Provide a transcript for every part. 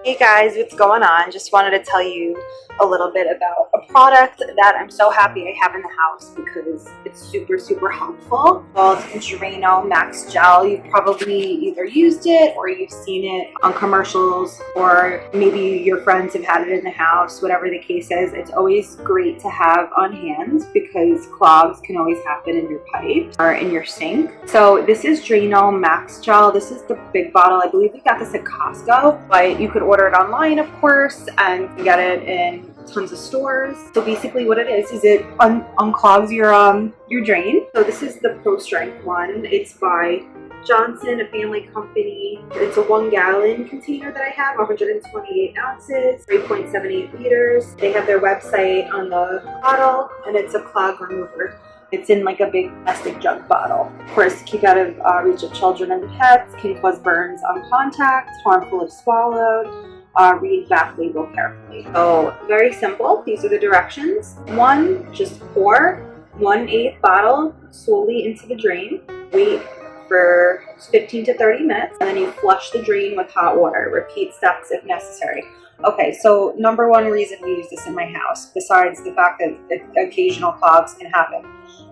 Hey guys, what's going on? Just wanted to tell you a little bit about a product that I'm so happy I have in the house because it's super helpful. Well, it's Drano Max Gel. You've probably either used it or you've seen it on commercials, or maybe your friends have had it in the house. Whatever the case is, it's always great to have on hand because clogs can always happen in your pipes or in your sink. So this is Drano Max Gel. This is the big bottle. I believe we got this at Costco, but you could order it online, of course, and you can get it in tons of stores. So basically what it is it unclogs your drain. So this is the Pro Strength one. It's by Johnson, a family company. It's a 1 gallon container that I have, 128 ounces, 3.78 liters. They have their website on the bottle, and it's a clog remover. It's in like a big plastic jug bottle. Of course, keep out of reach of children and pets, can cause burns on contact, harmful if swallowed. Read back label carefully. So very simple. These are the directions. 1, just pour 1/8 bottle slowly into the drain. Wait for 15 to 30 minutes, and then you flush the drain with hot water. Repeat steps if necessary. Okay, so number one reason we use this in my house, besides the fact that occasional clogs can happen,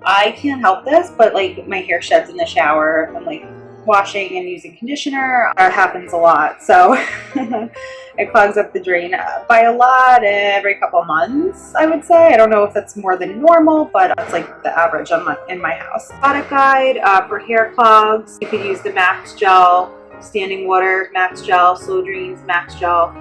I can't help this, but like my hair sheds in the shower if I'm like washing and using conditioner. It happens a lot, so it clogs up the drain by a lot every couple months, I would say. I don't know if that's more than normal, but that's like the average in my house. Product guide for hair clogs. You could use the Max Gel, standing water, Max Gel, slow drains, Max Gel,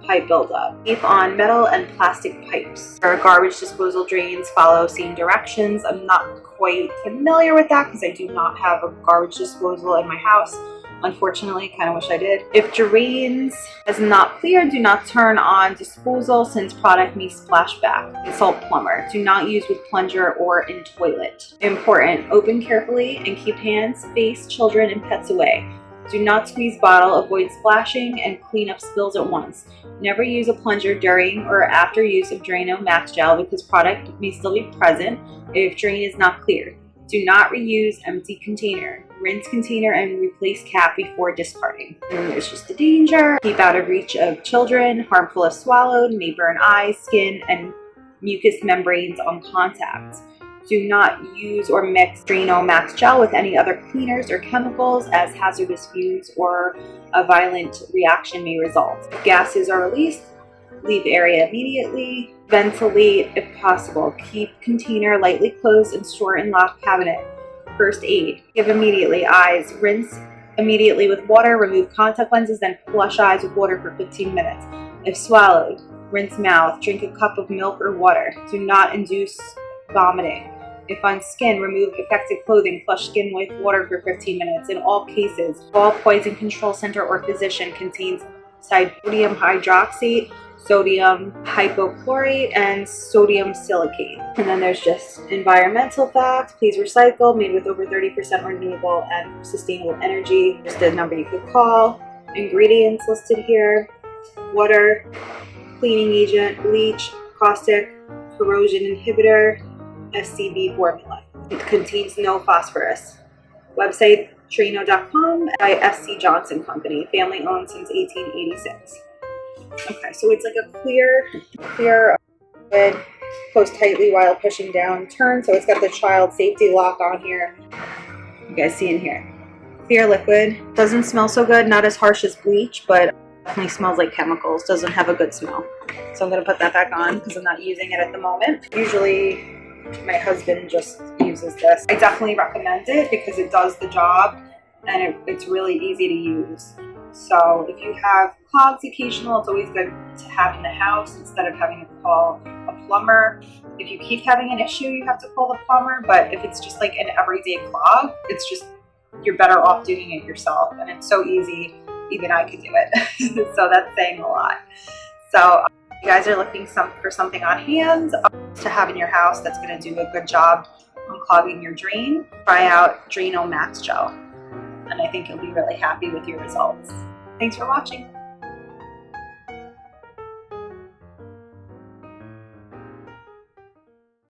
pipe buildup. Safe on metal and plastic pipes. For garbage disposal drains, follow same directions. I'm not quite familiar with that because I do not have a garbage disposal in my house. Unfortunately, kind of wish I did. If drains is not clear, do not turn on disposal since product may splash back. Consult plumber. Do not use with plunger or in toilet. Important. Open carefully and keep hands, face, children, and pets away. Do not squeeze bottle, avoid splashing, and clean up spills at once. Never use a plunger during or after use of Drano Max Gel because product may still be present if drain is not clear. Do not reuse empty container. Rinse container and replace cap before discarding. And there's just a danger. Keep out of reach of children. Harmful if swallowed. May burn eyes, skin, and mucous membranes on contact. Do not use or mix Drano Max Gel with any other cleaners or chemicals, as hazardous fumes or a violent reaction may result. If gases are released, leave area immediately. Ventilate if possible. Keep container lightly closed and store in locked cabinet. First aid. Give immediately. Eyes. Rinse immediately with water. Remove contact lenses, then flush eyes with water for 15 minutes. If swallowed, rinse mouth. Drink a cup of milk or water. Do not induce vomiting. If on skin, remove affected clothing. Flush skin with water for 15 minutes. In all cases, all poison control center or physician contains sodium hydroxate, sodium hypochlorite, and sodium silicate. And then there's just environmental facts. Please recycle, made with over 30% renewable and sustainable energy. Just the number you could call. Ingredients listed here: water, cleaning agent, bleach, caustic, corrosion inhibitor, SCB formula. It contains no phosphorus. Website Drano.com by SC Johnson Company, family owned since 1886. Okay, so it's like a clear lid, close tightly while pushing down, turn. So it's got the child safety lock on here. You guys see in here. Clear liquid. Doesn't smell so good, not as harsh as bleach, but definitely smells like chemicals. Doesn't have a good smell. So I'm gonna put that back on because I'm not using it at the moment. Usually my husband just uses this. I definitely recommend it because it does the job and it's really easy to use. So if you have clogs occasional, it's always good to have in the house instead of having to call a plumber. If you keep having an issue, you have to call the plumber, but if it's just like an everyday clog, it's just, you're better off doing it yourself, and it's so easy, even I could do it. So that's saying a lot. So if you guys are looking for something on hand to have in your house that's going to do a good job on clogging your drain, try out Drano Max Gel. And I think you'll be really happy with your results. Thanks for watching.